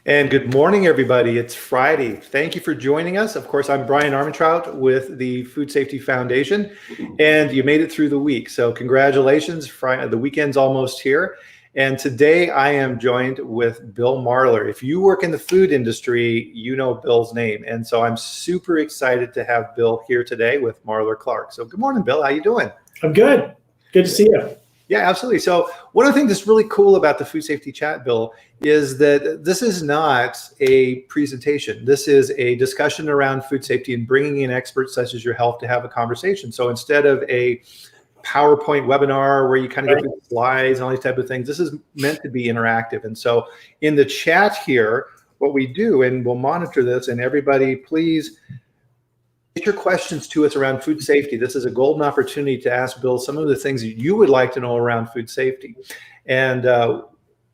And good morning, everybody. It's Friday. Thank you for joining us. Of course, I'm Bryan Armentrout with the Food Safety Foundation, and you made it through the week. So congratulations. The weekend's almost here. And today I am joined with Bill Marler. If you work in the food industry, you know Bill's name. And so I'm super excited to have Bill here today with Marler Clark. So good morning, Bill. How you doing? I'm good. Good to see you. Yeah, absolutely. So one of the things that's really cool about the Food Safety Chat, Bill, is that this is not a presentation. This is a discussion around food safety and bringing in experts such as your health to have a conversation. So instead of a PowerPoint webinar where you kind of go through slides and all these type of things, this is meant to be interactive. And so in the chat here, what we do, and we'll monitor this, and everybody please get your questions to us around food safety. This is a golden opportunity to ask Bill some of the things that you would like to know around food safety. And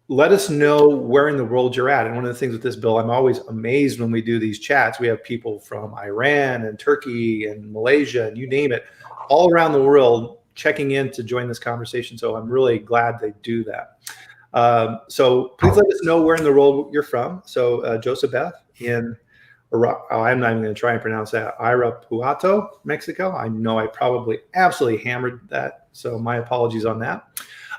let us know where in the world you're at. And one of the things with this, Bill, I'm always amazed when we do these chats. We have people from Iran and Turkey and Malaysia and you name it, all around the world checking in to join this conversation. So I'm really glad they do that. So please let us know where in the world you're from. So Joseph Beth in I'm not even going to try and pronounce that. Irapuato, Mexico. I know I probably absolutely hammered that, so my apologies on that.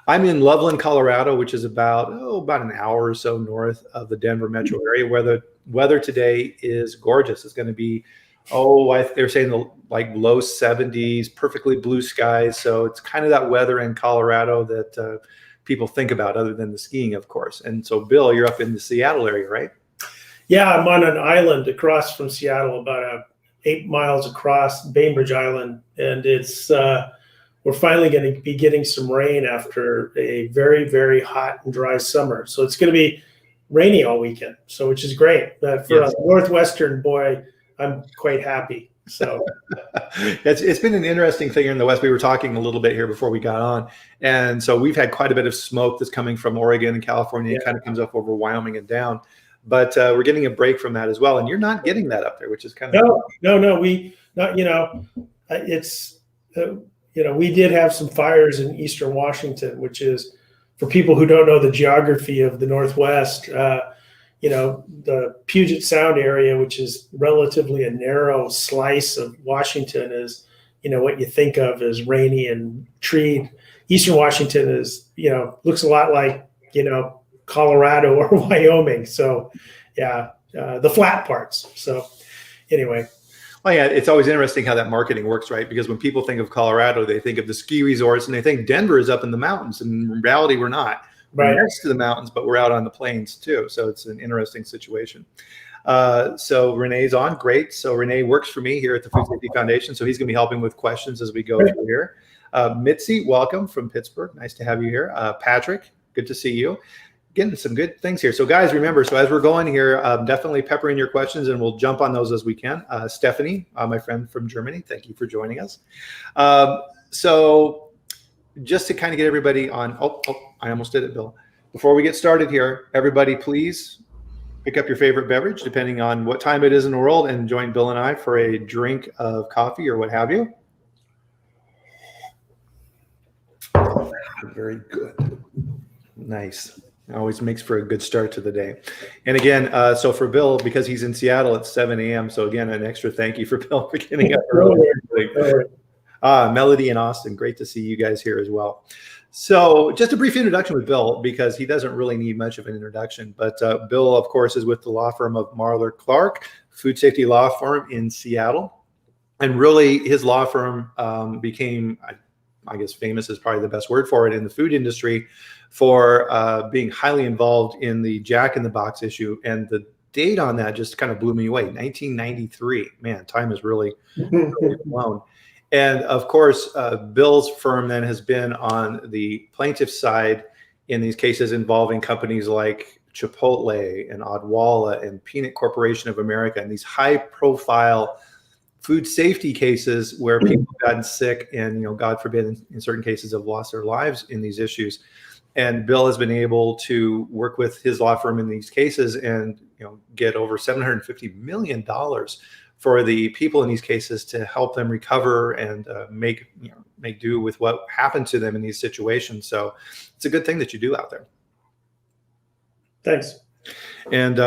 I'm in Loveland, Colorado, which is about an hour or so north of the Denver metro area, where the weather today is gorgeous. It's going to be, they're saying like low 70s, perfectly blue skies. So it's kind of that weather in Colorado that people think about, other than the skiing, of course. And so, Bill, you're up in the Seattle area, right? Yeah, I'm on an island across from Seattle, about 8 miles across, Bainbridge Island, and it's we're finally going to be getting some rain after a very, very hot and dry summer. So it's going to be rainy all weekend, so which is great. But for a Northwestern boy, I'm quite happy. So it's been an interesting thing here in the West. We were talking a little bit here before we got on, and so we've had quite a bit of smoke that's coming from Oregon and California. It kind of comes up over Wyoming and down. But we're getting a break from that as well, and you're not getting that up there, which is kind of no. We not it's we did have some fires in eastern Washington, which is, for people who don't know the geography of the Northwest, the Puget Sound area, which is relatively a narrow slice of Washington, is what you think of as rainy and treed. Eastern Washington is looks a lot like Colorado or Wyoming. So the flat parts. So anyway. Well, yeah, it's always interesting how that marketing works, right? Because when people think of Colorado, they think of the ski resorts and they think Denver is up in the mountains. And in reality, we're not. We're next to the mountains, but we're out on the plains too. So it's an interesting situation. So Renee's on. Great. So Renee works for me here at the Food Safety Foundation. So he's going to be helping with questions as we go through here. Mitzi, welcome from Pittsburgh. Nice to have you here. Patrick, good to see you. Getting some good things here. So guys, remember, so as we're going here, definitely pepper in your questions and we'll jump on those as we can. Stephanie, my friend from Germany, thank you for joining us. So just to kind of get everybody on, I almost did it, Bill. Before we get started here, everybody please pick up your favorite beverage, depending on what time it is in the world, and join Bill and I for a drink of coffee or what have you. Very good. Nice. Always makes for a good start to the day. And again, so for Bill, because he's in Seattle at 7 a.m. So again, an extra thank you for Bill for getting up early. Melody and Austin, great to see you guys here as well. So just a brief introduction with Bill, because he doesn't really need much of an introduction. But Bill, of course, is with the law firm of Marler Clark, food safety law firm in Seattle. And really, his law firm became, I guess famous is probably the best word for it, in the food industry, for being highly involved in the Jack in the Box issue. And the date on that just kind of blew me away. 1993. Man, time has really flown. And of course, Bill's firm then has been on the plaintiff's side in these cases involving companies like Chipotle and Odwalla and Peanut Corporation of America, and these high profile food safety cases where people have gotten sick and, God forbid, in certain cases have lost their lives in these issues. And Bill has been able to work with his law firm in these cases and get over $750 million for the people in these cases to help them recover and make do with what happened to them in these situations. So it's a good thing that you do out there. Thanks. And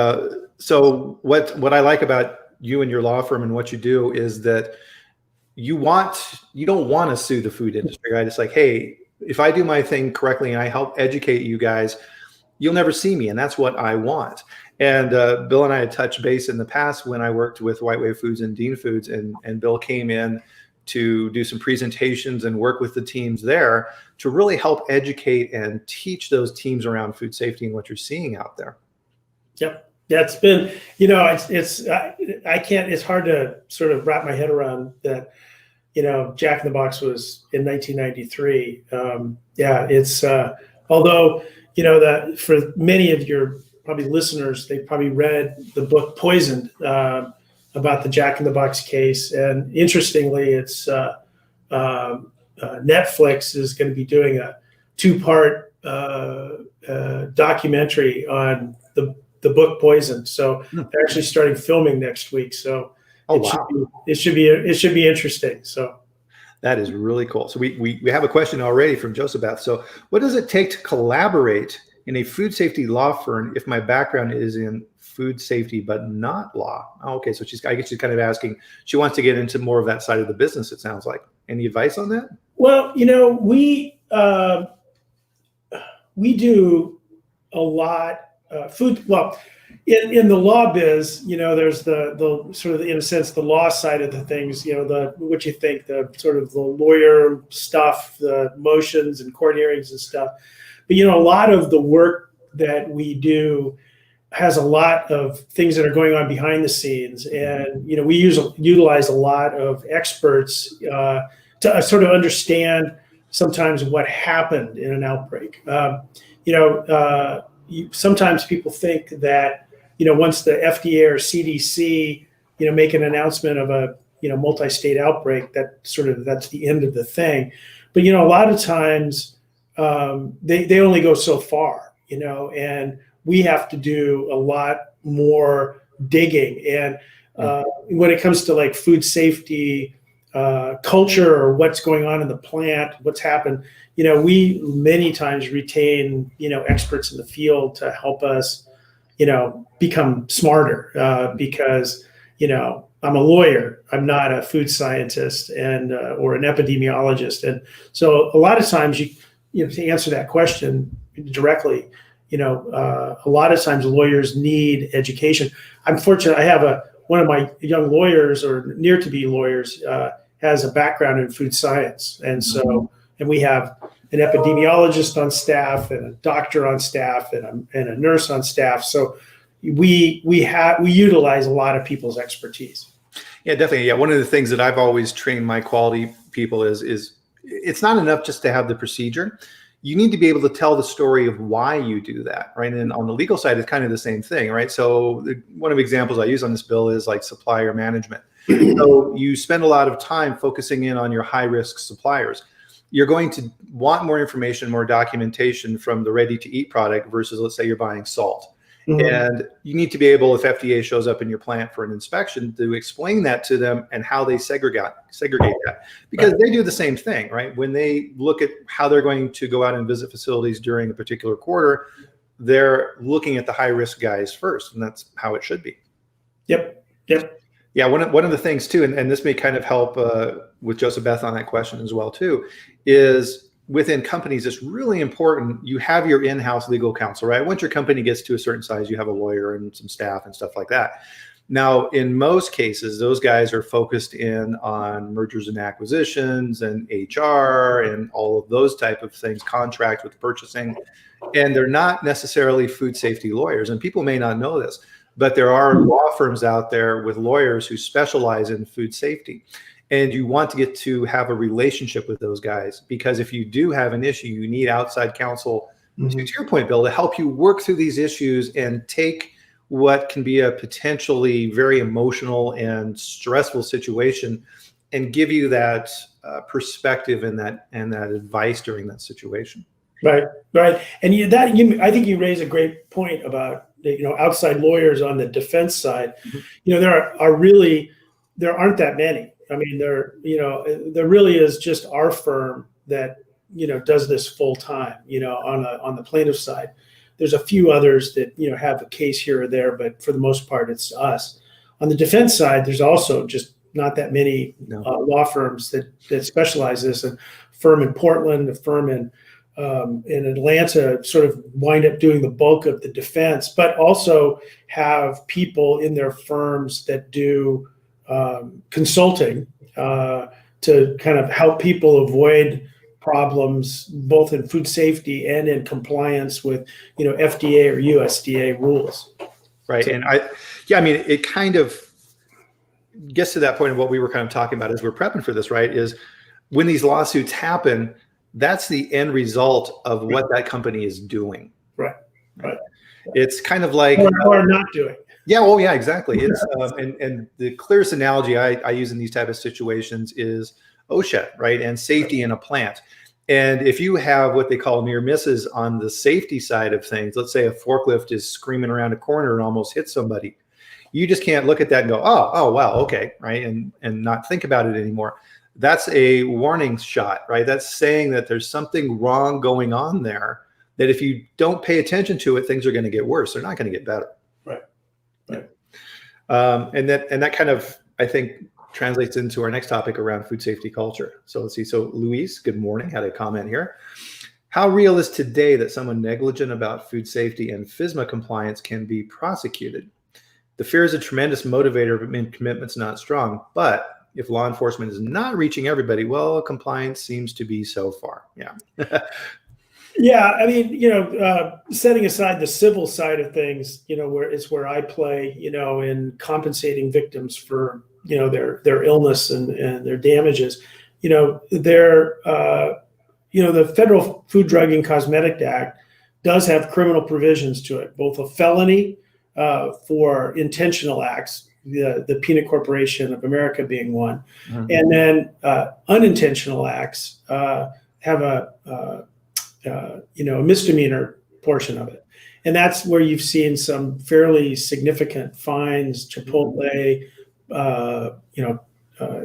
so what I like about you and your law firm and what you do is that you don't want to sue the food industry, right? It's like, hey, if I do my thing correctly and I help educate you guys, you'll never see me, and that's what I want. And Bill and I had touched base in the past when I worked with White Wave Foods and Dean Foods, and Bill came in to do some presentations and work with the teams there to really help educate and teach those teams around food safety and what you're seeing out there. Yep. Yeah, it's been, it's hard to sort of wrap my head around that, Jack in the Box was in 1993. Although, that for many of your probably listeners, they probably read the book Poisoned about the Jack in the Box case. And interestingly, it's Netflix is going to be doing a 2-part documentary on the book Poison. So they're actually starting filming next week. So it should be interesting. So that is really cool. So we have a question already from Joseph. So what does it take to collaborate in a food safety law firm if my background is in food safety but not law? Oh, okay, so I guess she's kind of asking, she wants to get into more of that side of the business, it sounds like. Any advice on that? Well, we do a lot food. Well, in the law biz, there's the sort of, in a sense, the law side of the things, what you think, the sort of the lawyer stuff, the motions and court hearings and stuff. But, a lot of the work that we do has a lot of things that are going on behind the scenes. And, we utilize a lot of experts to sort of understand sometimes what happened in an outbreak. Sometimes people think that, once the FDA or CDC, make an announcement of a, multi-state outbreak, that's the end of the thing. But, a lot of times they only go so far, and we have to do a lot more digging. And when it comes to like food safety, culture, or what's going on in the plant, what's happened, we many times retain, experts in the field to help us, become smarter, because, I'm a lawyer, I'm not a food scientist and or an epidemiologist. And so a lot of times to answer that question directly, a lot of times lawyers need education. I'm fortunate. I have one of my young lawyers, or near to be lawyers, has a background in food science. And so, and we have an epidemiologist on staff and a doctor on staff and a nurse on staff. So we utilize a lot of people's expertise. Yeah, definitely. Yeah. One of the things that I've always trained my quality people is it's not enough just to have the procedure. You need to be able to tell the story of why you do that, right? And on the legal side, it's kind of the same thing, right? So one of the examples I use on this bill is like supplier management. So you spend a lot of time focusing in on your high-risk suppliers. You're going to want more information, more documentation from the ready-to-eat product versus, let's say, you're buying salt. And you need to be able, if FDA shows up in your plant for an inspection, to explain that to them and how they segregate that, because they do the same thing, right? When they look at how they're going to go out and visit facilities during a particular quarter, they're looking at the high risk guys first, and that's how it should be. Yep. Yeah, one of the things too, and this may kind of help with Joseph Beth on that question as well too, is within companies, it's really important you have your in-house legal counsel, right? Once your company gets to a certain size, you have a lawyer and some staff and stuff like that. Now, in most cases, those guys are focused in on mergers and acquisitions and HR and all of those type of things, contract with purchasing, and they're not necessarily food safety lawyers. And people may not know this, but there are law firms out there with lawyers who specialize in food safety. And you want to get to have a relationship with those guys, because if you do have an issue, you need outside counsel, to your point, Bill, to help you work through these issues and take what can be a potentially very emotional and stressful situation and give you that perspective and that advice during that situation. Right. And I think you raise a great point about, outside lawyers on the defense side. There aren't that many. I mean, there really is just our firm that, does this full time, on the plaintiff side. There's a few others that, have a case here or there, but for the most part, it's us. On the defense side, there's also just not that many law firms that specialize this. A firm in Portland, a firm in Atlanta sort of wind up doing the bulk of the defense, but also have people in their firms that do consulting to kind of help people avoid problems both in food safety and in compliance with, FDA or USDA rules. Right. So, and it kind of gets to that point of what we were kind of talking about as we're prepping for this, right? Is when these lawsuits happen, that's the end result of what that company is doing. Right. It's kind of like or not doing. Yeah. Oh, yeah. Exactly. It's and the clearest analogy I use in these type of situations is OSHA, right? And safety in a plant. And if you have what they call near misses on the safety side of things, let's say a forklift is screaming around a corner and almost hits somebody, you just can't look at that and go, oh, wow, okay, right, and not think about it anymore. That's a warning shot, right? That's saying that there's something wrong going on there, that if you don't pay attention to it, things are going to get worse. They're not going to get better. Right. And that kind of, I think, translates into our next topic around food safety culture. So let's see. So Luis, good morning, had a comment here. How real is today that someone negligent about food safety and FSMA compliance can be prosecuted? The fear is a tremendous motivator, but commitment's not strong. But if law enforcement is not reaching everybody, well, compliance seems to be so far. Yeah. Yeah, I mean, setting aside the civil side of things, where I play, in compensating victims for, their illness and their damages, the Federal Food, Drug, and Cosmetic Act does have criminal provisions to it, both a felony for intentional acts, the Peanut Corporation of America being one, and then unintentional acts have a misdemeanor portion of it. And that's where you've seen some fairly significant fines, Chipotle,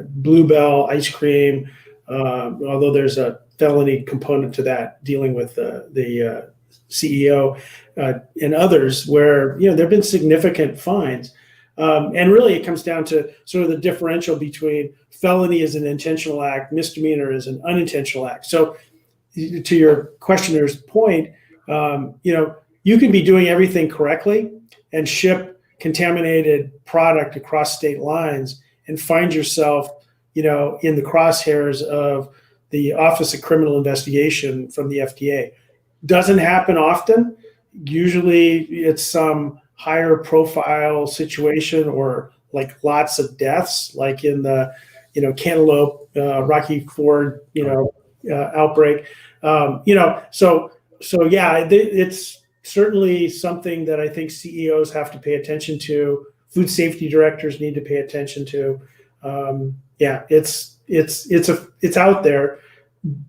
Bluebell ice cream, although there's a felony component to that dealing with the CEO and others where, there have been significant fines. And really it comes down to sort of the differential between felony as an intentional act, misdemeanor as an unintentional act. So to your questioner's point, you can be doing everything correctly and ship contaminated product across state lines and find yourself, in the crosshairs of the Office of Criminal Investigation from the FDA. Doesn't happen often. Usually it's some higher profile situation or like lots of deaths, like in the, Cantaloupe, Rocky Ford, outbreak. So yeah, it's certainly something that I think CEOs have to pay attention to. Food safety directors need to pay attention to. It's out there,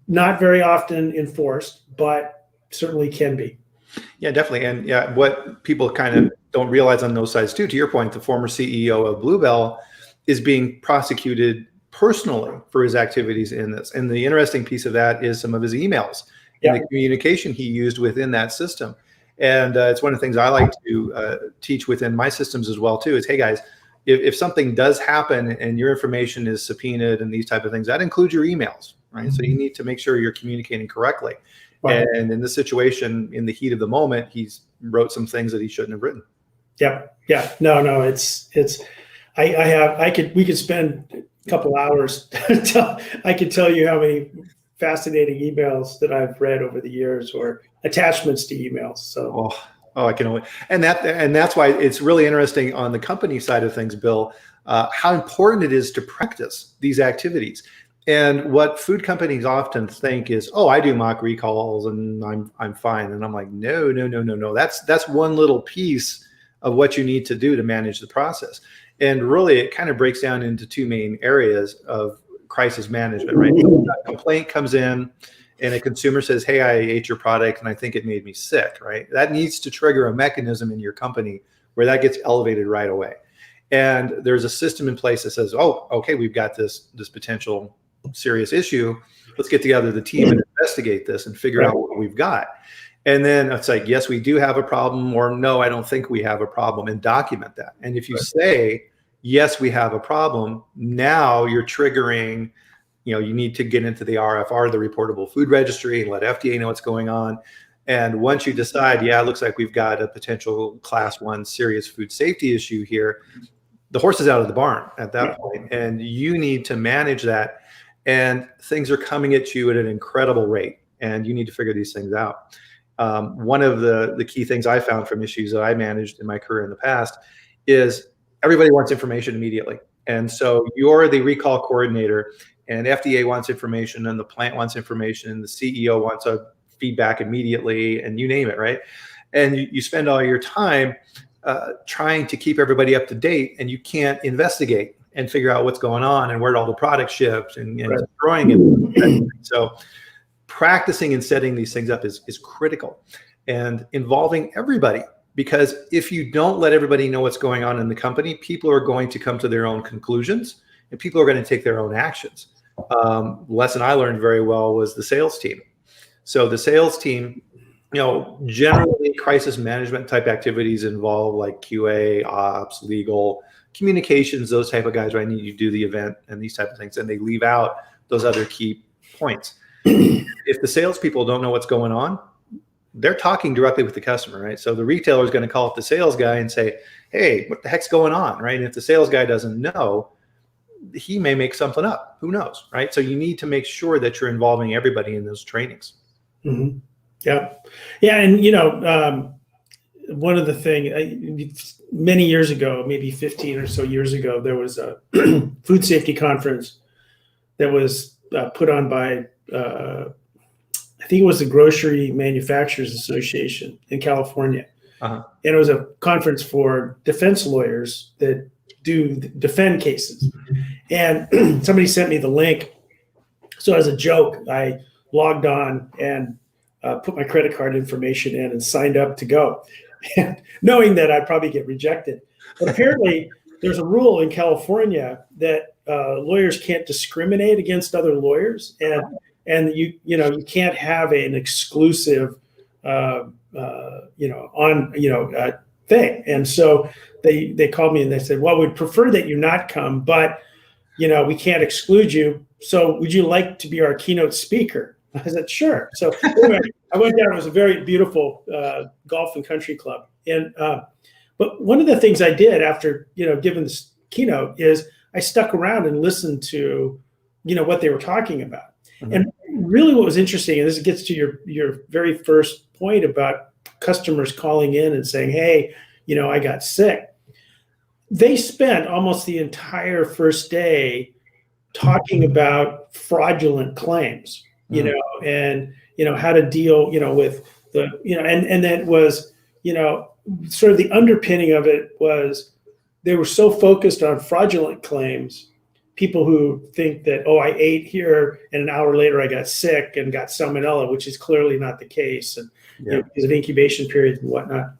not very often enforced, but certainly can be. Yeah, definitely. And yeah, what people kind of don't realize on those sides too, to your point, the former CEO of Bluebell is being prosecuted personally for his activities in this. And the interesting piece of that is some of his emails and the communication he used within that system. And it's one of the things I like to teach within my systems as well too, is, hey guys, if something does happen and your information is subpoenaed and these type of things, that includes your emails, right? So you need to make sure you're communicating correctly. Right. And in this situation, in the heat of the moment, he's wrote some things that he shouldn't have written. Yep. Yeah. No, we could spend a couple hours. I could tell you how many fascinating emails that I've read over the years, or attachments to emails. So, I can only, and that's why it's really interesting on the company side of things, Bill, how important it is to practice these activities. And what food companies often think is, I do mock recalls and I'm fine. And I'm like, no. That's one little piece of what you need to do to manage the process. And really, it kind of breaks down into two main areas of crisis management, right? So a complaint comes in and a consumer says, hey, I ate your product and I think it made me sick, right? That needs to trigger a mechanism in your company where that gets elevated right away. And there's a system in place that says, okay, we've got this potential serious issue. Let's get together the team and investigate this and figure out what we've got. And then it's like, yes, we do have a problem, or no, I don't think we have a problem, and document that. And if you say, yes, we have a problem, now you're triggering, you need to get into the RFR, the reportable food registry, and let FDA know what's going on. And once you decide, yeah, it looks like we've got a potential class 1 serious food safety issue here, the horse is out of the barn at that point, and you need to manage that. And things are coming at you at an incredible rate, and you need to figure these things out. One of the key things I found from issues that I managed in my career in the past is everybody wants information immediately. And so you're the recall coordinator, and FDA wants information, and the plant wants information, and the CEO wants a feedback immediately, and you name it, right? And you spend all your time trying to keep everybody up to date, and you can't investigate and figure out what's going on and where all the product shipped and destroying it. So practicing and setting these things up is critical, and involving everybody, because if you don't let everybody know what's going on in the company, people are going to come to their own conclusions, and people are going to take their own actions. Lesson I learned very well was the sales team. So the sales team, generally crisis management type activities involve like QA, ops, legal, communications, those type of guys, right? I need you to do the event and these type of things, and they leave out those other key points. If the salespeople don't know what's going on, they're talking directly with the customer, right? So the retailer is going to call up the sales guy and say, hey, what the heck's going on, right? And if the sales guy doesn't know, he may make something up. Who knows, right? So you need to make sure that you're involving everybody in those trainings. Mm-hmm. Yeah. And, one of the things, many years ago, maybe 15 or so years ago, there was a food safety conference that was put on by, I think it was the Grocery Manufacturers Association in California. And it was a conference for defense lawyers that do defend cases. And somebody sent me the link. So as a joke, I logged on and put my credit card information in and signed up to go, knowing that I'd probably get rejected. But apparently there's a rule in California that lawyers can't discriminate against other lawyers, and you can't have an exclusive thing. And so they called me and they said, well, we'd prefer that you not come, but we can't exclude you. So would you like to be our keynote speaker? I said, sure. So anyway, I went down. It was a very beautiful golf and country club. And but one of the things I did after giving this keynote is I stuck around and listened to what they were talking about. Mm-hmm. And really, what was interesting, and this gets to your very first point about customers calling in and saying, "Hey, I got sick." They spent almost the entire first day talking about fraudulent claims. And how to deal, with the, and that was, sort of the underpinning of it was they were so focused on fraudulent claims, people who think that, oh, I ate here and an hour later I got sick and got salmonella, which is clearly not the case. And because of incubation periods and whatnot.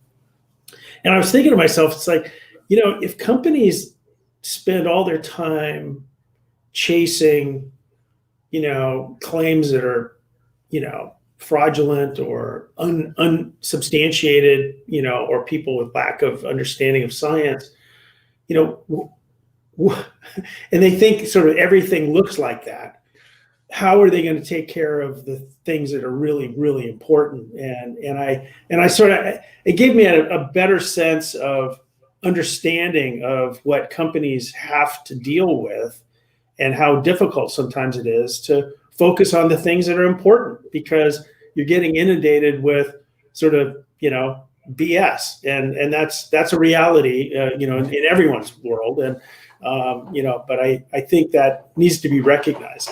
And I was thinking to myself, it's like, if companies spend all their time chasing claims that are, fraudulent or unsubstantiated, or people with lack of understanding of science, and they think sort of everything looks like that. How are they going to take care of the things that are really, really important? And I sort of, it gave me a better sense of understanding of what companies have to deal with, and how difficult sometimes it is to focus on the things that are important, because you're getting inundated with sort of, BS. And that's a reality, in everyone's world. And, but I think that needs to be recognized.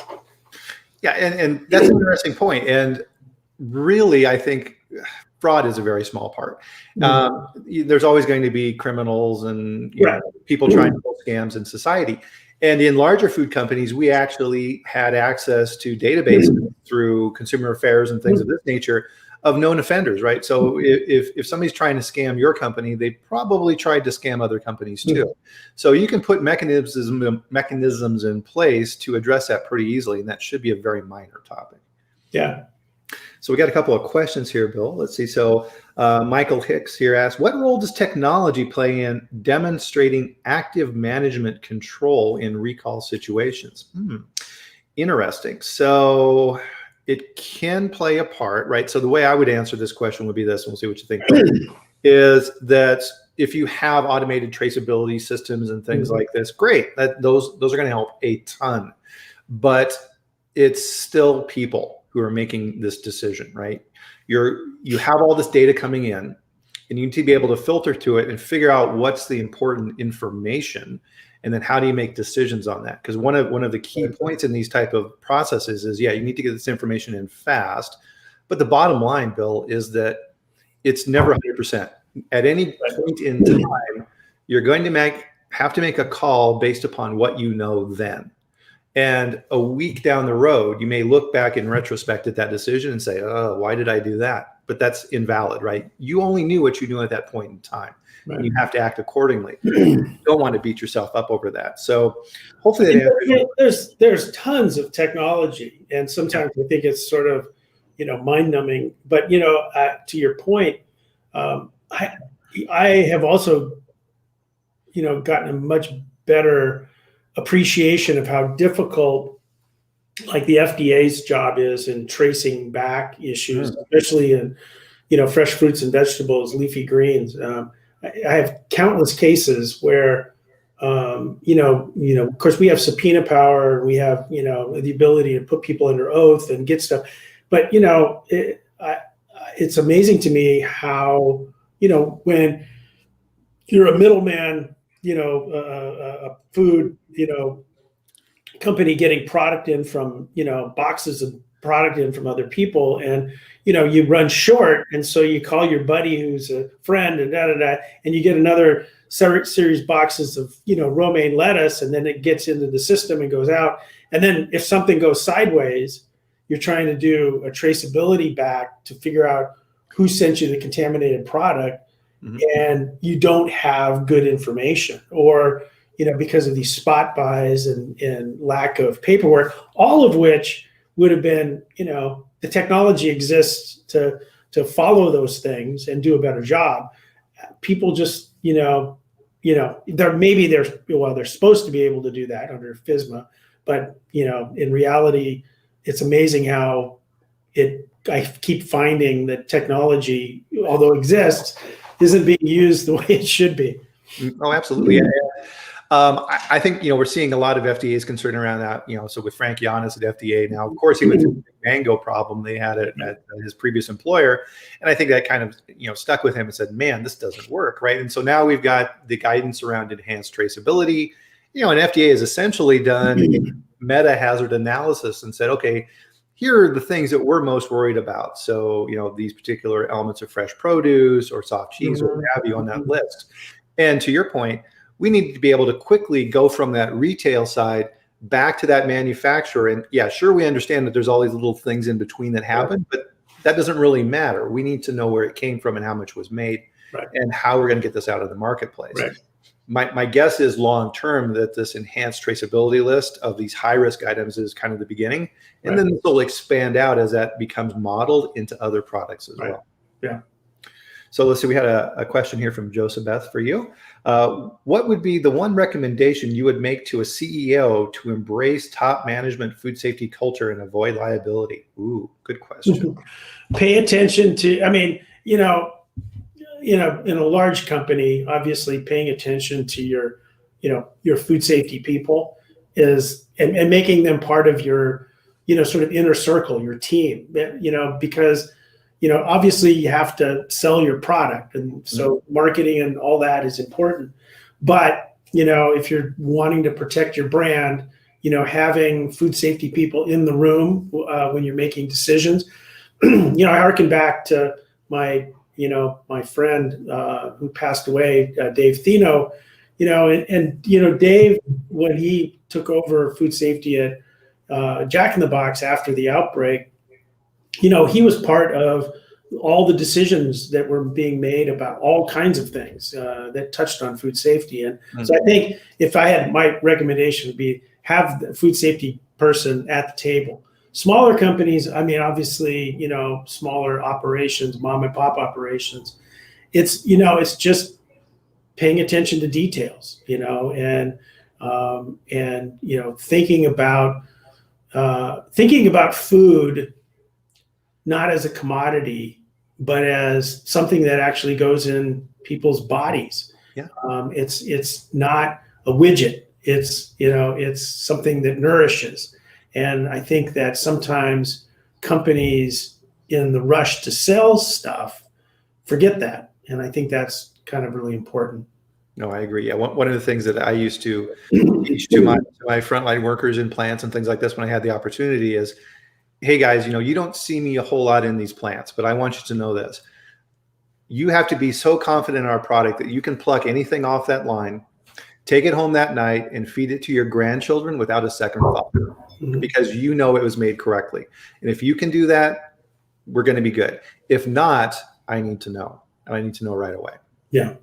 Yeah. And that's an interesting point. And really, I think fraud is a very small part. There's always going to be criminals and people trying to pull scams in society. And in larger food companies, we actually had access to databases through consumer affairs and things of this nature of known offenders, right? So if somebody's trying to scam your company, they probably tried to scam other companies too. So you can put mechanisms in place to address that pretty easily, and that should be a very minor topic. Yeah. So we got a couple of questions here, Bill. Let's see. So Michael Hicks here asks, what role does technology play in demonstrating active management control in recall situations? Interesting. So it can play a part, right? So the way I would answer this question would be this, and we'll see what you think, is that if you have automated traceability systems and things like this, great. Those are going to help a ton. But it's still people who are making this decision, right? You have all this data coming in, and you need to be able to filter to it and figure out what's the important information, and then how do you make decisions on that? Because one of the key points in these type of processes is, yeah, you need to get this information in fast, but the bottom line, Bill, is that it's never 100%. At any point in time, you're going to have to make a call based upon what you know then. And a week down the road, you may look back in retrospect at that decision and say, oh, why did I do that? But that's invalid, right? You only knew what you knew at that point in time. Right. And you have to act accordingly. You don't want to beat yourself up over that. So hopefully there's tons of technology, and sometimes I think it's sort of, mind numbing. But, to your point, I have also, gotten a much better appreciation of how difficult like the FDA's job is in tracing back issues, especially in, fresh fruits and vegetables, leafy greens. I have countless cases where, of course we have subpoena power, and we have, the ability to put people under oath and get stuff. But, it's amazing to me how, when you're a middleman, a food, company getting product in from, boxes of product in from other people, and, you run short. And so you call your buddy who's a friend and and you get another series boxes of, romaine lettuce, and then it gets into the system and goes out. And then if something goes sideways, you're trying to do a traceability back to figure out who sent you the contaminated product. And you don't have good information, or, because of these spot buys and lack of paperwork, all of which would have been, the technology exists to follow those things and do a better job. People just, they're supposed to be able to do that under FSMA, but, in reality, it's amazing how I keep finding that technology, although it exists, isn't being used the way it should be. Oh, absolutely. Yeah. I think, we're seeing a lot of FDA's concern around that, so with Frank Giannis at FDA now, of course, he went through the mango problem they had at his previous employer. And I think that kind of, stuck with him and said, man, this doesn't work. Right. And so now we've got the guidance around enhanced traceability, and FDA has essentially done meta hazard analysis and said, okay, here are the things that we're most worried about. So, these particular elements of fresh produce or soft cheese or what have you on that list. And to your point, we need to be able to quickly go from that retail side back to that manufacturer. And yeah, sure, we understand that there's all these little things in between that happen, but that doesn't really matter. We need to know where it came from and how much was made, and how we're going to get this out of the marketplace. Right. My guess is long term that this enhanced traceability list of these high risk items is kind of the beginning, and then this will expand out as that becomes modeled into other products as well. Yeah. So let's see, we had a question here from Joseph Beth for you. What would be the one recommendation you would make to a CEO to embrace top management food safety culture and avoid liability? Ooh, good question. Pay attention to, in a large company, obviously paying attention to your food safety people is, and making them part of your, sort of inner circle, your team, because, obviously you have to sell your product. And so marketing and all that is important. But, if you're wanting to protect your brand, having food safety people in the room when you're making decisions, I harken back to my friend who passed away, Dave Thino, and Dave, when he took over food safety at Jack in the Box after the outbreak, he was part of all the decisions that were being made about all kinds of things that touched on food safety. And so I think my recommendation would be have the food safety person at the table Smaller companies, I mean, obviously, smaller operations, mom and pop operations, it's just paying attention to details, and thinking about food not as a commodity, but as something that actually goes in people's bodies. Yeah. It's not a widget. It's something that nourishes. And I think that sometimes companies in the rush to sell stuff forget that. And I think that's kind of really important. No, I agree. Yeah, one of the things that I used to teach to my frontline workers in plants and things like this when I had the opportunity is, hey guys, you don't see me a whole lot in these plants, but I want you to know this. You have to be so confident in our product that you can pluck anything off that line, take it home that night, and feed it to your grandchildren without a second thought, because it was made correctly. And if you can do that, we're going to be good. If not, I need to know. And I need to know right away. Yeah.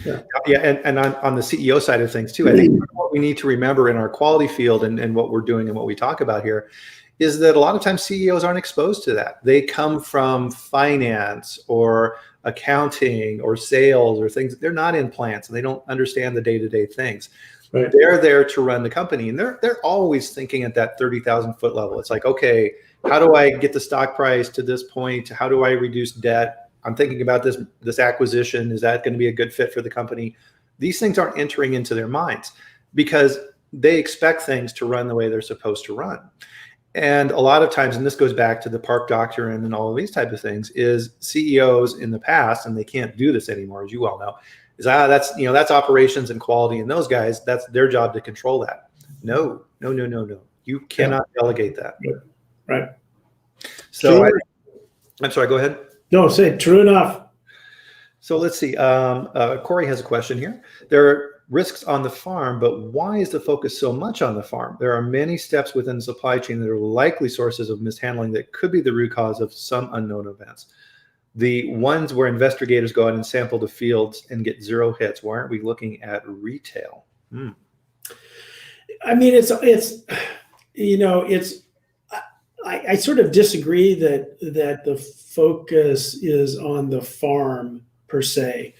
Yeah. And on the CEO side of things too, I think what we need to remember in our quality field and what we're doing and what we talk about here is that a lot of times CEOs aren't exposed to that. They come from finance or accounting or sales or things. They're not in plants and they don't understand the day-to-day things. Right. They're there to run the company, and they're always thinking at that 30,000 foot level. It's like, okay, how do I get the stock price to this point? How do I reduce debt? I'm thinking about this acquisition. Is that going to be a good fit for the company? These things aren't entering into their minds because they expect things to run the way they're supposed to run. And a lot of times, and this goes back to the Park Doctrine and all of these type of things, is CEOs in the past, and they can't do this anymore, as you well know, is that's operations and quality, and those guys, that's their job to control that. No. You cannot delegate that. Right. So I'm sorry, go ahead. No, say true enough. So let's see. Corey has a question here. There are risks on the farm, but why is the focus so much on the farm? There are many steps within the supply chain that are likely sources of mishandling that could be the root cause of some unknown events. The ones where investigators go out and sample the fields and get 0 hits. Why aren't we looking at retail? I mean, I sort of disagree that the focus is on the farm per se.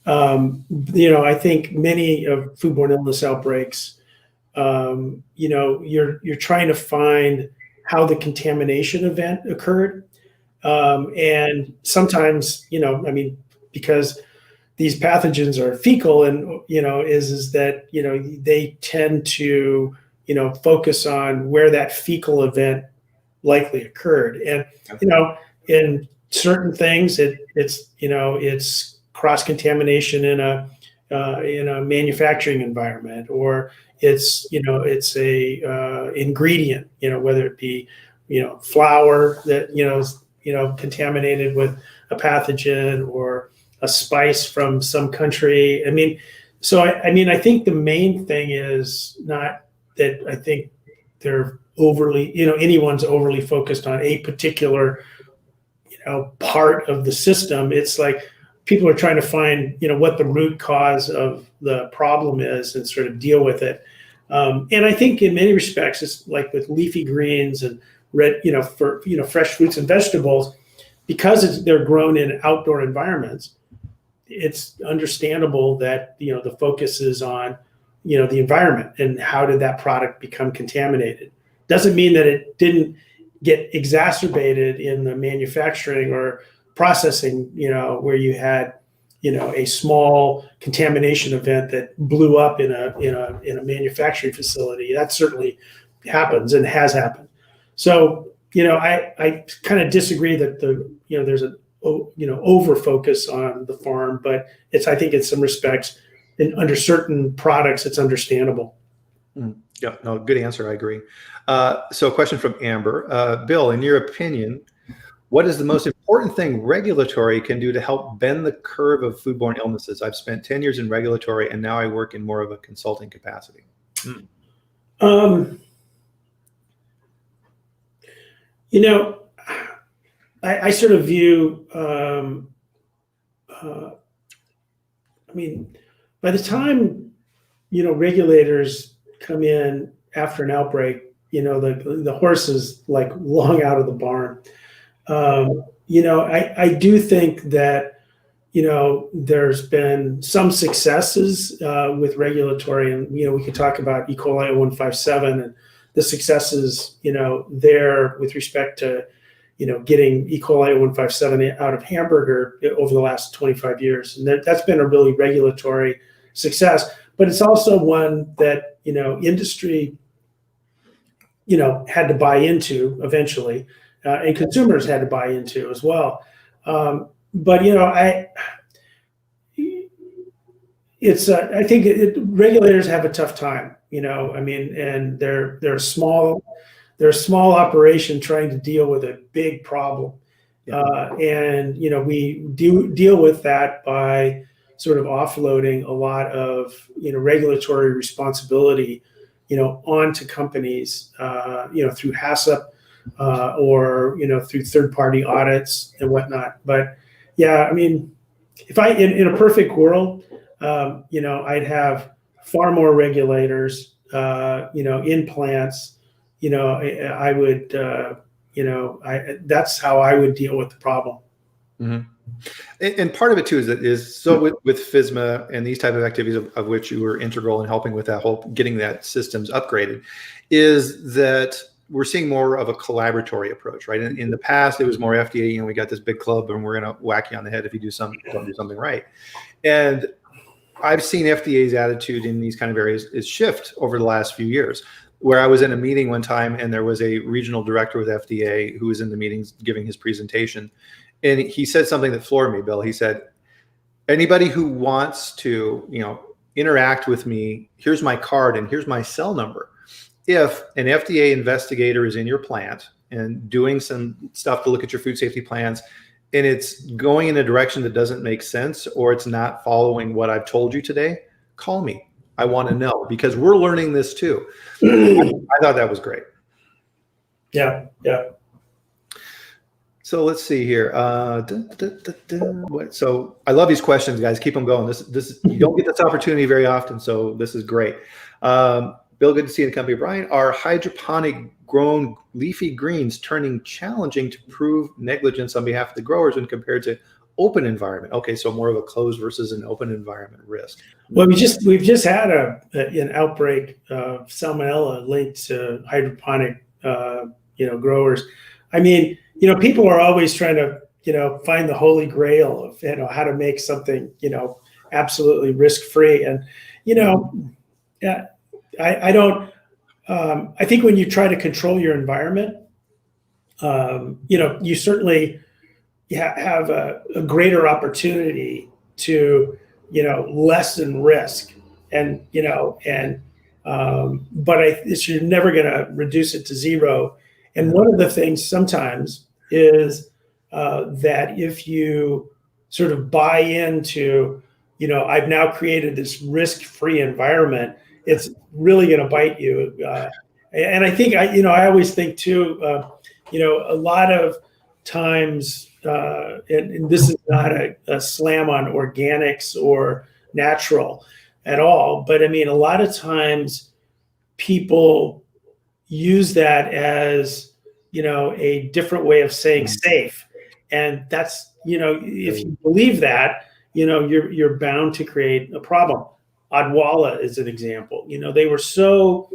I think many of foodborne illness outbreaks, you're trying to find how the contamination event occurred. And sometimes, because these pathogens are fecal and, is that, they tend to, focus on where that fecal event likely occurred. And, in certain things, it's cross-contamination in a manufacturing environment, or it's a ingredient, whether it be, flour that, is, contaminated with a pathogen, or a spice from some country. I think the main thing is not that I think they're overly, anyone's overly focused on a particular, part of the system. It's like people are trying to find, what the root cause of the problem is and sort of deal with it. And I think in many respects, it's like with leafy greens and fresh fruits and vegetables, because they're grown in outdoor environments, it's understandable that, the focus is on, the environment and how did that product become contaminated. Doesn't mean that it didn't get exacerbated in the manufacturing or processing, where you had, a small contamination event that blew up in a manufacturing facility. That certainly happens and has happened. So, I kind of disagree that there's an over focus on the farm, but I think in some respects, under certain products, it's understandable. Yeah, no, good answer. I agree. So a question from Amber. Bill, in your opinion, what is the most important thing regulatory can do to help bend the curve of foodborne illnesses? I've spent 10 years in regulatory, and now I work in more of a consulting capacity. I sort of view, by the time, regulators come in after an outbreak, the horse is like long out of the barn. I do think that, there's been some successes with regulatory, and, we could talk about E. coli 0157 and the successes, there with respect to, getting E. coli 0157 out of hamburger over the last 25 years. And that's been a really regulatory success, but it's also one that, industry, had to buy into eventually, and consumers had to buy into as well. But I think regulators have a tough time. And they're a small operation trying to deal with a big problem, and we deal with that by sort of offloading a lot of regulatory responsibility onto companies, through HACCP, or through third-party audits and whatnot. But yeah, I mean, if in a perfect world, I'd have far more regulators, in plants. I would, that's how I would deal with the problem. Mm-hmm. And part of it too is so with FSMA and these type of activities of which you were integral in helping with that whole getting that systems upgraded, is that we're seeing more of a collaboratory approach, right? In the past, it was more FDA. We got this big club, and we're going to whack you on the head if you don't do something right. And I've seen FDA's attitude in these kind of areas is shift over the last few years. Where I was in a meeting one time, and there was a regional director with FDA who was in the meetings giving his presentation. And he said something that floored me, Bill. He said, anybody who wants to, interact with me, here's my card and here's my cell number. If an FDA investigator is in your plant and doing some stuff to look at your food safety plans, and it's going in a direction that doesn't make sense, or it's not following what I've told you today, call me. I want to know, because we're learning this too. I thought that was great. Yeah. So let's see here. So I love these questions, guys. Keep them going. This you don't get this opportunity very often, so this is great. Bill, good to see you in the company. Bryan, are hydroponic grown leafy greens turning challenging to prove negligence on behalf of the growers when compared to open environment? Okay, so more of a closed versus an open environment risk. Well, we've just had an outbreak of salmonella linked to hydroponic, growers. I mean, people are always trying to, find the holy grail of, how to make something, absolutely risk-free. And, I don't. I think when you try to control your environment, you certainly have a greater opportunity to, lessen risk, and but you're never going to reduce it to zero. And one of the things sometimes is that if you sort of buy into, I've now created this risk-free environment, it's really going to bite you. And I think I always think too, a lot of times, and this is not a slam on organics or natural at all, but I mean, a lot of times people use that as, a different way of saying safe. And that's, if you believe that, you're bound to create a problem. Odwalla is an example. They were so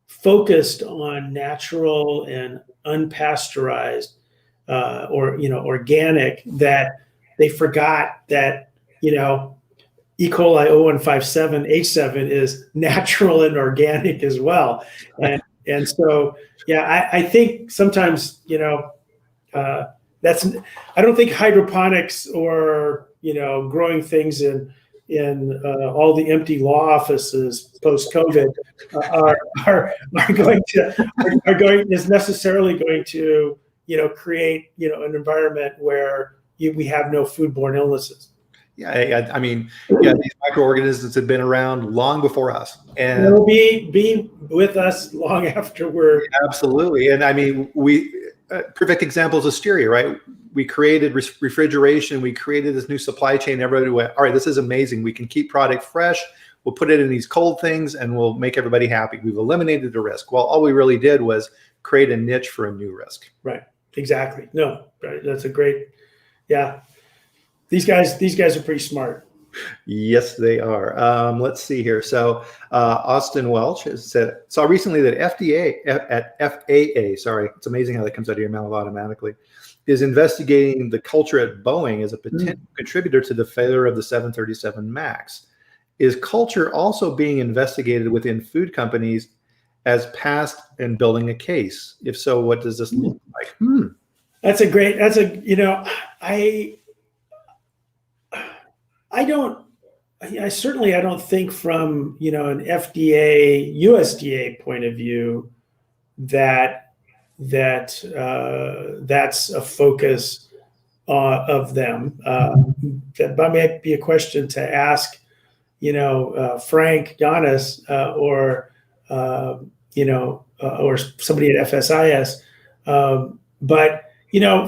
focused on natural and unpasteurized, or organic, that they forgot that E. coli 0157 H7 is natural and organic as well. And so, yeah, I think sometimes, I don't think hydroponics or, growing things in all the empty law offices post-COVID is necessarily going to, create, an environment where we have no foodborne illnesses. Yeah, I mean, these microorganisms have been around long before us, and they'll be with us long after we're. Absolutely. And I mean, perfect examples of Listeria, right? We created refrigeration. We created this new supply chain. Everybody went, all right, this is amazing. We can keep product fresh. we'll put it in these cold things and we'll make everybody happy. We've eliminated the risk. Well, all we really did was create a niche for a new risk. Right. Exactly. No, right. That's a great, yeah. These guys are pretty smart. Yes, they are. Let's see here. So Austin Welch has said, saw recently that FAA, sorry, it's amazing how that comes out of your mouth automatically, is investigating the culture at Boeing as a potential contributor to the failure of the 737 MAX. Is culture also being investigated within food companies as past and building a case? If so, what does this look like? I don't think from, an FDA, USDA point of view that's a focus of them. That might be a question to ask, Frank Giannis or somebody at FSIS. But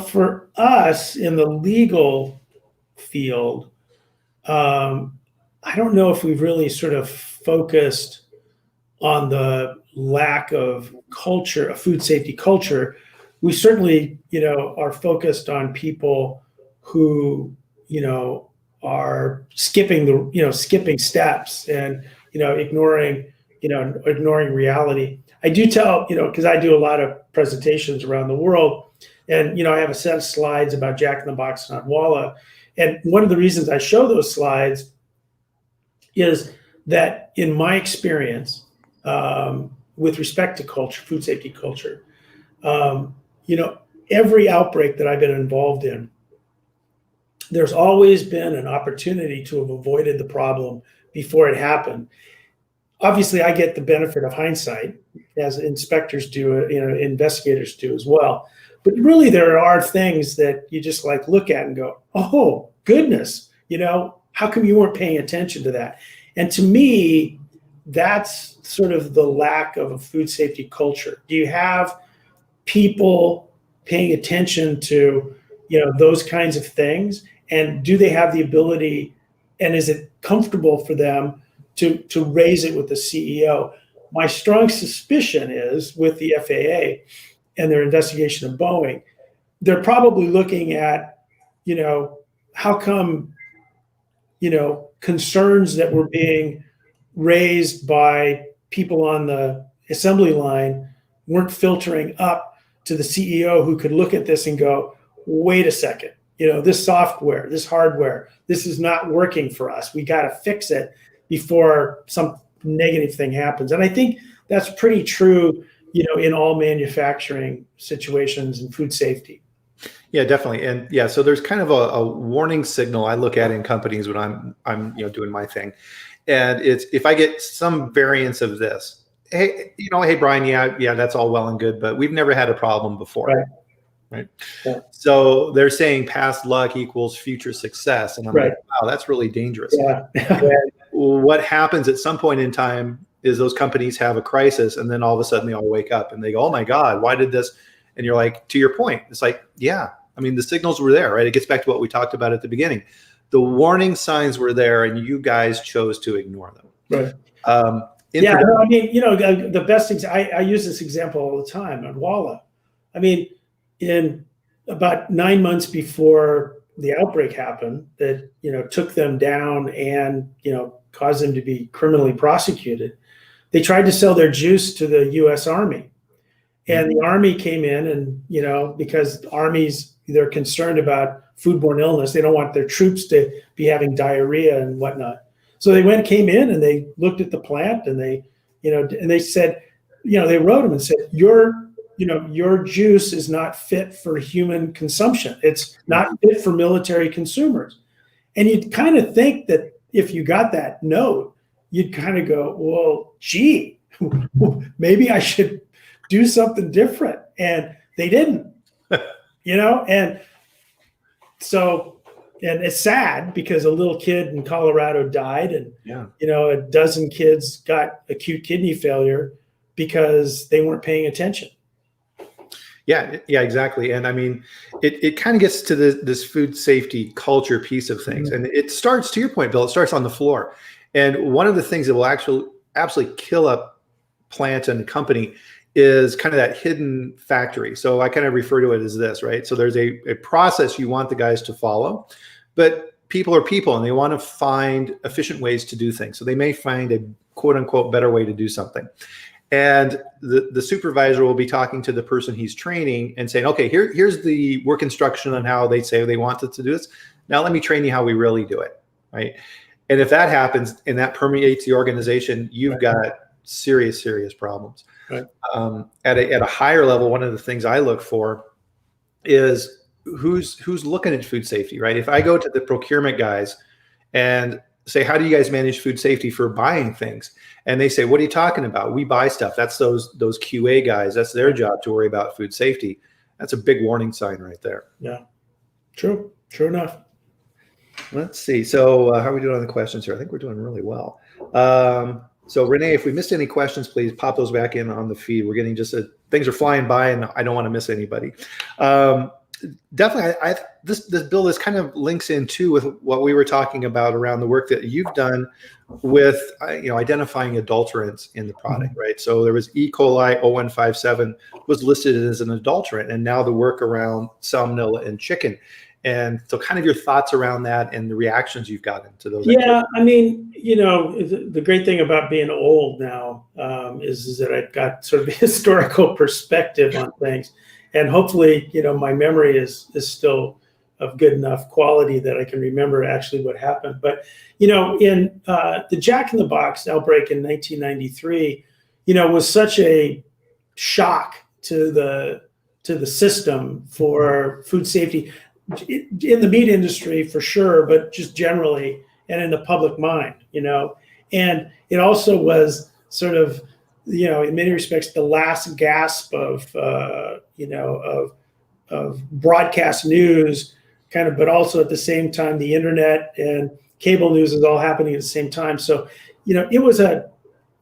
for us in the legal field, I don't know if we've really sort of focused on the lack of culture, a food safety culture. We certainly, are focused on people who, are skipping steps and, ignoring reality. I do tell, because I do a lot of presentations around the world, and, I have a set of slides about Jack in the Box and Odwalla. And one of the reasons I show those slides is that in my experience, with respect to culture, food safety culture, every outbreak that I've been involved in, there's always been an opportunity to have avoided the problem before it happened. Obviously, I get the benefit of hindsight, as inspectors do, investigators do as well. But really, there are things that you just look at and go, oh, goodness, how come you weren't paying attention to that? And to me, that's sort of the lack of a food safety culture. Do you have people paying attention to, those kinds of things? And do they have the ability, and is it comfortable for them to raise it with the CEO? My strong suspicion is with the FAA and their investigation of Boeing, they're probably looking at, how come, concerns that were being raised by people on the assembly line weren't filtering up to the CEO, who could look at this and go, wait a second, this software, this hardware, this is not working for us. We got to fix it before some negative thing happens. And I think that's pretty true, in all manufacturing situations and food safety. Yeah, definitely. And yeah, so there's kind of a warning signal I look at in companies when I'm doing my thing. And it's, if I get some variance of this, hey, hey, Bryan, yeah, that's all well and good, but we've never had a problem before. Right. Yeah. So they're saying past luck equals future success. And I'm like, wow, that's really dangerous. Yeah. And what happens at some point in time is those companies have a crisis, and then all of a sudden they all wake up and they go, oh my God, why did this? And you're like, to your point, it's like, yeah, I mean, the signals were there, right? It gets back to what we talked about at the beginning. The warning signs were there, and you guys chose to ignore them. Right. The best things, I use this example all the time on Odwalla. I mean, in about 9 months before the outbreak happened, that, took them down and, caused them to be criminally prosecuted, they tried to sell their juice to the U.S. Army. And the Army came in and, because armies, they're concerned about foodborne illness. They don't want their troops to be having diarrhea and whatnot. So they came in and they looked at the plant, and they, and they said, they wrote them and said, your juice is not fit for human consumption. It's not fit for military consumers. And you'd kind of think that if you got that note, you'd kind of go, well, gee, maybe I should do something different. And they didn't, and so, and it's sad because a little kid in Colorado died, and, a dozen kids got acute kidney failure because they weren't paying attention. Yeah, exactly. And I mean, it kind of gets to this food safety culture piece of things. And it starts, to your point, Bill, it starts on the floor. And one of the things that will actually absolutely kill a plant and company is kind of that hidden factory. So I kind of refer to it as this, right? So there's a process you want the guys to follow, but people are people and they want to find efficient ways to do things. So they may find a quote unquote better way to do something. And the supervisor will be talking to the person he's training and saying, okay, here's the work instruction on how they say they want it to do this. Now let me train you how we really do it, right? And if that happens and that permeates the organization, you've got serious problems. Right. At a higher level, one of the things I look for is who's looking at food safety, right? If I go to the procurement guys and say, how do you guys manage food safety for buying things? And they say, what are you talking about? We buy stuff. That's those QA guys. That's their job to worry about food safety. That's a big warning sign right there. Yeah, true enough. Let's see. So how are we doing on the questions here? I think we're doing really well. So Renee, if we missed any questions, please pop those back in on the feed. We're getting things are flying by and I don't want to miss anybody. Definitely, this bill, this kind of links in too with what we were talking about around the work that you've done with identifying adulterants in the product, right? So there was E. coli 0157 was listed as an adulterant, and now the work around salmonella in chicken. And so kind of your thoughts around that and the reactions you've gotten to those. Yeah, I mean, the great thing about being old now is that I've got sort of a historical perspective on things. And hopefully, my memory is still of good enough quality that I can remember actually what happened. But, in the Jack in the Box outbreak in 1993, was such a shock to the system for food safety in the meat industry for sure, but just generally and in the public mind, and it also was sort of, in many respects, the last gasp of broadcast news kind of, but also at the same time, the internet and cable news is all happening at the same time. So, it was a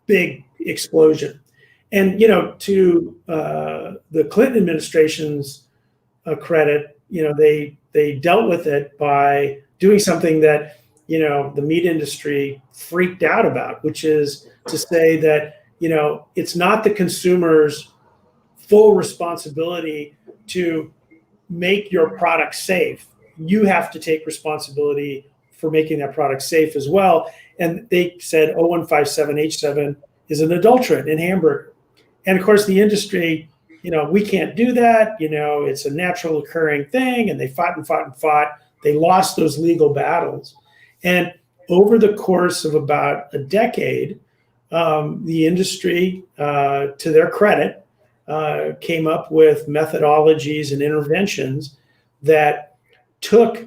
big explosion. And, to the Clinton administration's credit, they dealt with it by doing something that, the meat industry freaked out about, which is to say that, it's not the consumer's full responsibility to make your product safe. You have to take responsibility for making that product safe as well. And they said 0157H7 is an adulterant in hamburger. And of course, the industry, we can't do that. It's a natural occurring thing. And they fought and fought and fought. They lost those legal battles. And over the course of about a decade, the industry, to their credit, came up with methodologies and interventions that took,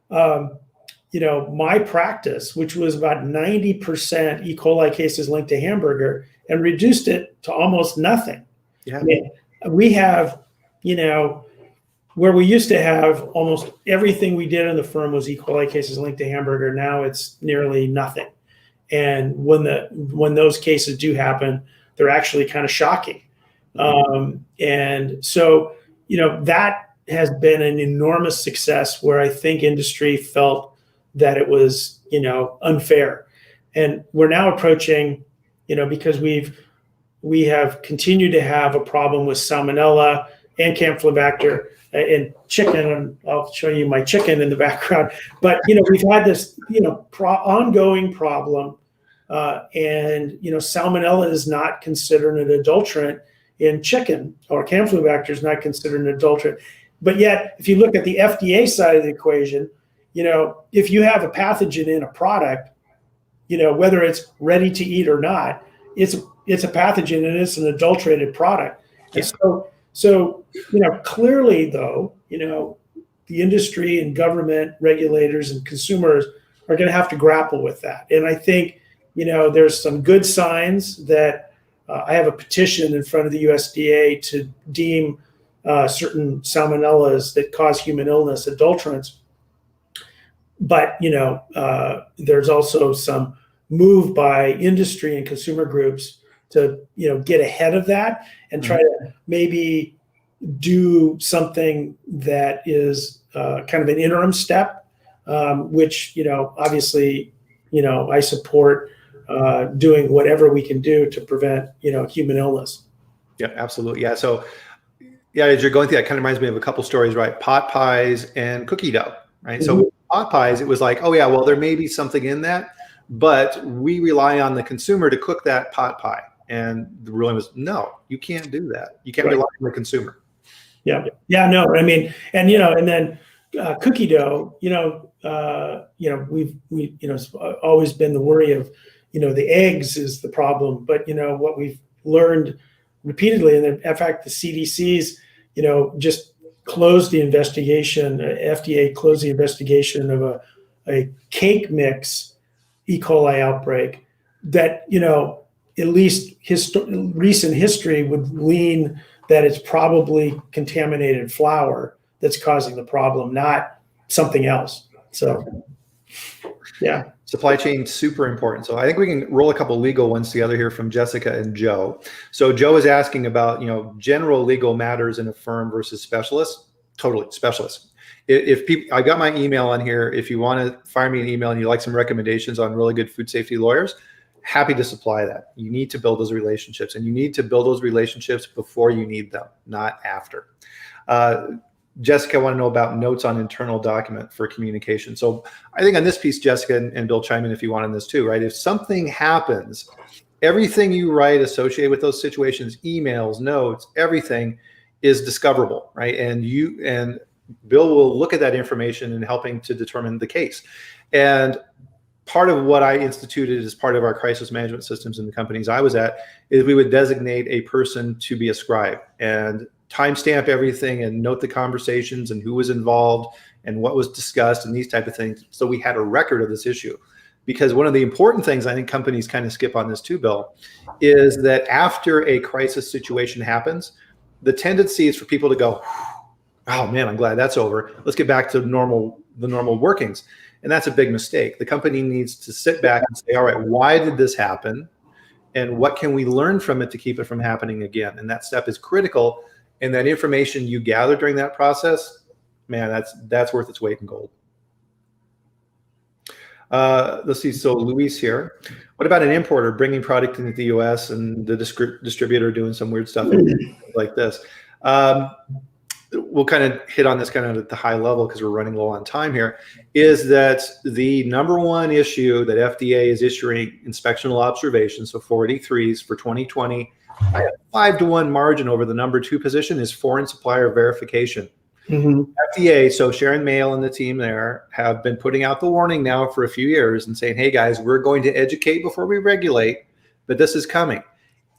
my practice, which was about 90% E. coli cases linked to hamburger, and reduced it to almost nothing. Yeah. I mean, we have, where we used to have almost everything we did in the firm was E. coli cases linked to hamburger. Now it's nearly nothing. And when those cases do happen, they're actually kind of shocking. And so, that has been an enormous success where I think industry felt that it was, unfair. And we're now approaching, because we have continued to have a problem with salmonella and Campylobacter in chicken, and I'll show you my chicken in the background. But we've had this ongoing problem, and salmonella is not considered an adulterant in chicken, or Campylobacter is not considered an adulterant. But yet, if you look at the FDA side of the equation, if you have a pathogen in a product, whether it's ready to eat or not, it's a pathogen and it's an adulterated product. Yeah. And so clearly though, the industry and government regulators and consumers are going to have to grapple with that. And I think, there's some good signs that I have a petition in front of the USDA to deem certain salmonellas that cause human illness adulterants. But, there's also some move by industry and consumer groups to, get ahead of that and try to maybe do something that is kind of an interim step, which, obviously I support doing whatever we can do to prevent, human illness. Yeah, absolutely. Yeah. So, yeah, as you're going through that, kind of reminds me of a couple stories, right? Pot pies and cookie dough, right? So pot pies, it was like, oh yeah, well, there may be something in that, but we rely on the consumer to cook that pot pie. And the ruling was, no, you can't do that. You can't rely on the consumer. Yeah. Yeah. No, I mean, and then cookie dough, it's always been the worry of, the eggs is the problem. But, what we've learned repeatedly, and in fact, the CDC's, just closed the investigation, FDA closed the investigation of a cake mix E. coli outbreak that, at least recent history would lean that it's probably contaminated flour that's causing the problem, not something else. So, yeah. Supply chain, super important. So I think we can roll a couple legal ones together here from Jessica and Joe. So Joe is asking about, general legal matters in a firm versus specialists. Totally, specialists. If people, I got my email on here. If you want to fire me an email and you like some recommendations on really good food safety lawyers, happy to supply that. You need to build those relationships, and you need to build those relationships before you need them, not after. Jessica, I want to know about notes on internal document for communication. So I think on this piece, Jessica and Bill, chime in if you want on this too, right? If something happens, everything you write associated with those situations, emails, notes, everything is discoverable, right? And Bill will look at that information in helping to determine the case. And part of what I instituted as part of our crisis management systems in the companies I was at is we would designate a person to be a scribe and timestamp everything and note the conversations and who was involved and what was discussed and these type of things. So we had a record of this issue. Because one of the important things I think companies kind of skip on this too, Bill, is that after a crisis situation happens, the tendency is for people to go, oh man, I'm glad that's over. Let's get back to the normal workings. And that's a big mistake. The company needs to sit back and say, all right, why did this happen? And what can we learn from it to keep it from happening again? And that step is critical. And that information you gather during that process, man, that's worth its weight in gold. Let's see. So Luis here. What about an importer bringing product into the U.S. and the distributor doing some weird stuff like this? We'll kind of hit on this kind of at the high level because we're running low on time here, is that the number one issue that FDA is issuing inspectional observations, so 483s for 2020, I have 5-to-1 margin over the number 2 position is foreign supplier verification. FDA, so Sharon Mail and the team there have been putting out the warning now for a few years and saying, hey guys, we're going to educate before we regulate, but this is coming.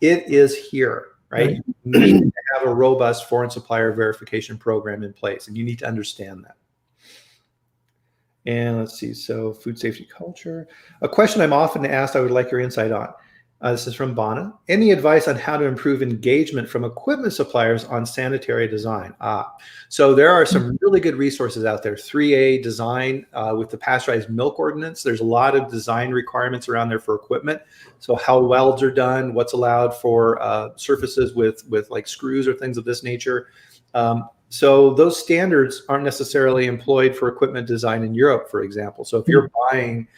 It is here. Right? You need to have a robust foreign supplier verification program in place, and you need to understand that. And let's see, so food safety culture. A question I'm often asked, I would like your insight on. This is from Bonna. Any advice on how to improve engagement from equipment suppliers on sanitary design? So there are some really good resources out there. 3A design with the pasteurized milk ordinance. There's a lot of design requirements around there for equipment. So how welds are done, what's allowed for surfaces with like screws or things of this nature. So those standards aren't necessarily employed for equipment design in Europe, for example. So if you're buying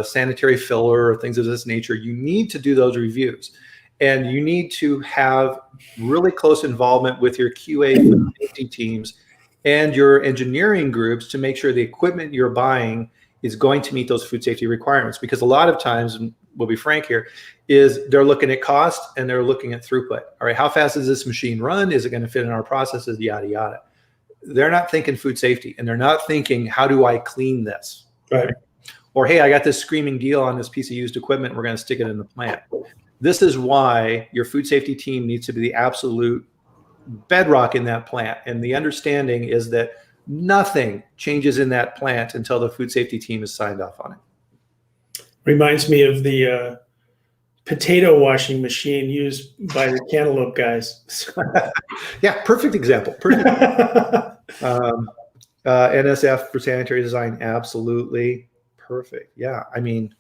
sanitary filler or things of this nature, you need to do those reviews, and you need to have really close involvement with your QA food safety teams and your engineering groups to make sure the equipment you're buying is going to meet those food safety requirements. Because a lot of times, and we'll be frank here, is they're looking at cost and they're looking at throughput. All right, how fast does this machine run? Is it going to fit in our processes? Yada, yada. They're not thinking food safety, and they're not thinking, how do I clean this? Right. Or, hey, I got this screaming deal on this piece of used equipment. We're going to stick it in the plant. This is why your food safety team needs to be the absolute bedrock in that plant. And the understanding is that nothing changes in that plant until the food safety team is signed off on it. Reminds me of the potato washing machine used by the Cantaloupe guys. Yeah, perfect example. Perfect. NSF for sanitary design, absolutely. Perfect. Yeah. I mean,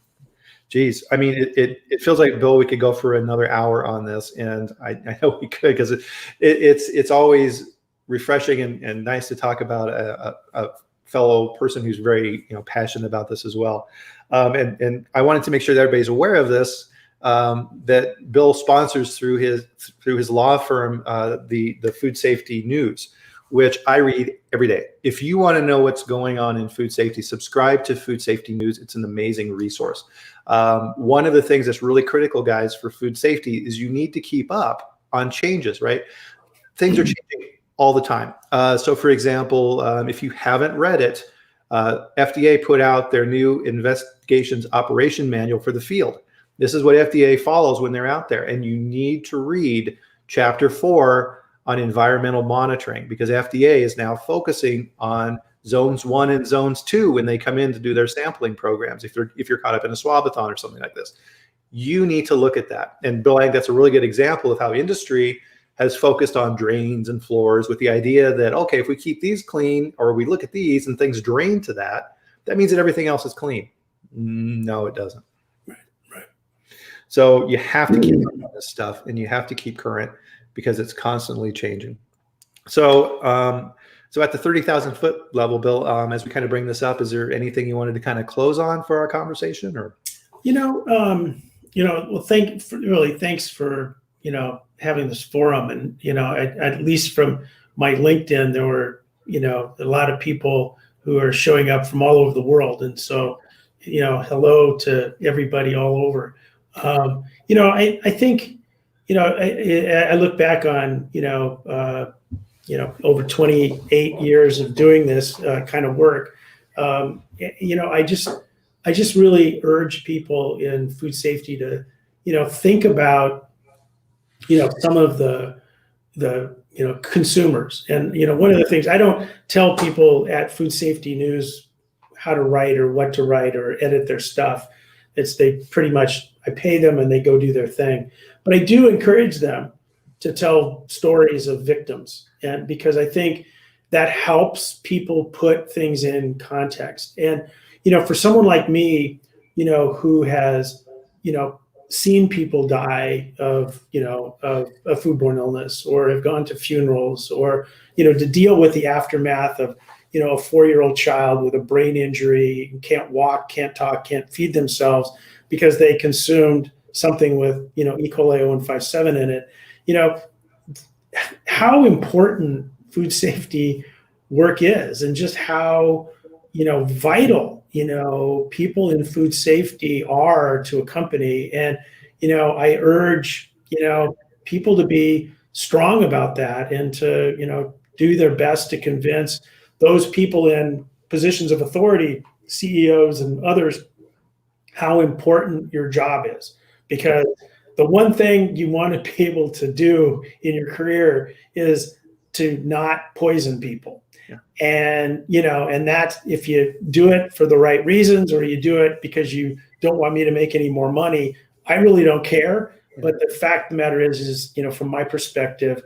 geez. I mean, it feels like, Bill, we could go for another hour on this, and I know we could, because it's always refreshing and nice to talk about a fellow person who's very passionate about this as well. And I wanted to make sure that everybody's aware of this, that Bill sponsors through his law firm, the Food Safety News, which I read every day. If you want to know what's going on in food safety, subscribe to Food Safety News. It's an amazing resource. One of the things that's really critical, guys, for food safety is you need to keep up on changes, right? Things are changing all the time. So for example, if you haven't read it, FDA put out their new investigations operation manual for the field. This is what FDA follows when they're out there. And you need to read Chapter 4 on environmental monitoring, because FDA is now focusing on zones 1 and zones 2 when they come in to do their sampling programs. If you're caught up in a swabathon or something like this, you need to look at that. And Bill, I think that's a really good example of how industry has focused on drains and floors with the idea that, okay, if we keep these clean, or we look at these and things drain to that, that means that everything else is clean. No, it doesn't. Right. So you have to keep up on this stuff, and you have to keep current, because it's constantly changing. So, so at the 30,000 foot level, Bill, as we kind of bring this up, is there anything you wanted to kind of close on for our conversation, or? Well, thanks for, having this forum. And, at least from my LinkedIn, there were, a lot of people who are showing up from all over the world. And so, hello to everybody all over. I think, I look back on, over 28 years of doing this kind of work. I just really urge people in food safety to, think about, some of the consumers. And, one of the things, I don't tell people at Food Safety News how to write or what to write or edit their stuff. I pay them and they go do their thing. But I do encourage them to tell stories of victims, and because I think that helps people put things in context. And, for someone like me, who has, seen people die of a foodborne illness, or have gone to funerals, or, to deal with the aftermath of, a 4-year-old child with a brain injury, can't walk, can't talk, can't feed themselves because they consumed something with, E. coli 0157 in it. How important food safety work is, and just how, vital, people in food safety are to a company. And, I urge, people to be strong about that, and to, do their best to convince those people in positions of authority, CEOs and others, how important your job is. Because the one thing you want to be able to do in your career is to not poison people. Yeah. And, and that's, if you do it for the right reasons, or you do it because you don't want me to make any more money, I really don't care. Yeah. But the fact of the matter is, from my perspective,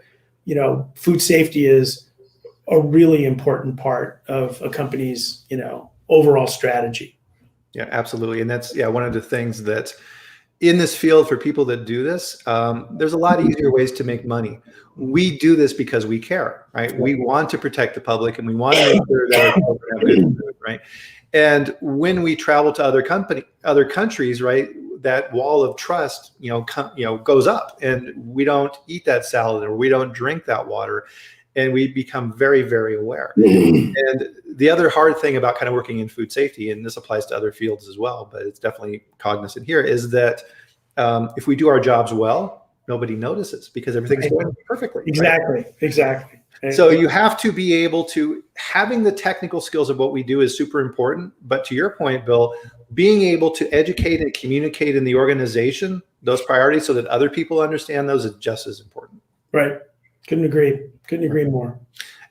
food safety is a really important part of a company's, overall strategy. Yeah, absolutely. And that's, one of the things that in this field, for people that do this, there's a lot easier ways to make money. We do this because we care, right? We want to protect the public, and we want to make sure that our children have good food, right? And when we travel to other countries, right, that wall of trust, goes up, and we don't eat that salad, or we don't drink that water, and we become very, very aware. And the other hard thing about kind of working in food safety, and this applies to other fields as well, but it's definitely cognizant here, is that if we do our jobs well, nobody notices, because everything's going perfectly. Exactly. Right? Exactly. So you have to be able to, having the technical skills of what we do is super important. But to your point, Bill, being able to educate and communicate in the organization those priorities so that other people understand those is just as important. Right. Couldn't agree more.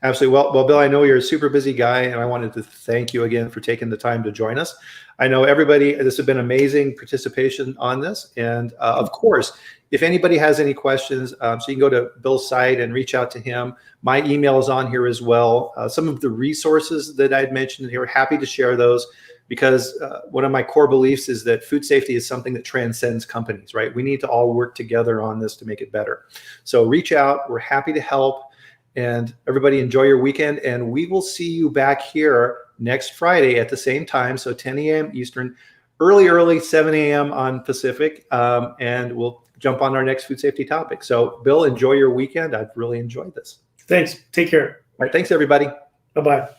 Absolutely. Well, Bill, I know you're a super busy guy, and I wanted to thank you again for taking the time to join us. I know everybody, this has been amazing participation on this. And of course, if anybody has any questions, so you can go to Bill's site and reach out to him. My email is on here as well. Some of the resources that I'd mentioned here, happy to share those, because one of my core beliefs is that food safety is something that transcends companies, right? We need to all work together on this to make it better. So reach out. We're happy to help. And everybody, enjoy your weekend. And we will see you back here next Friday at the same time, so 10 a.m. Eastern, early 7 a.m. on Pacific, and we'll jump on our next food safety topic. So, Bill, enjoy your weekend. I've really enjoyed this. Thanks. Take care. All right. Thanks, everybody. Bye-bye.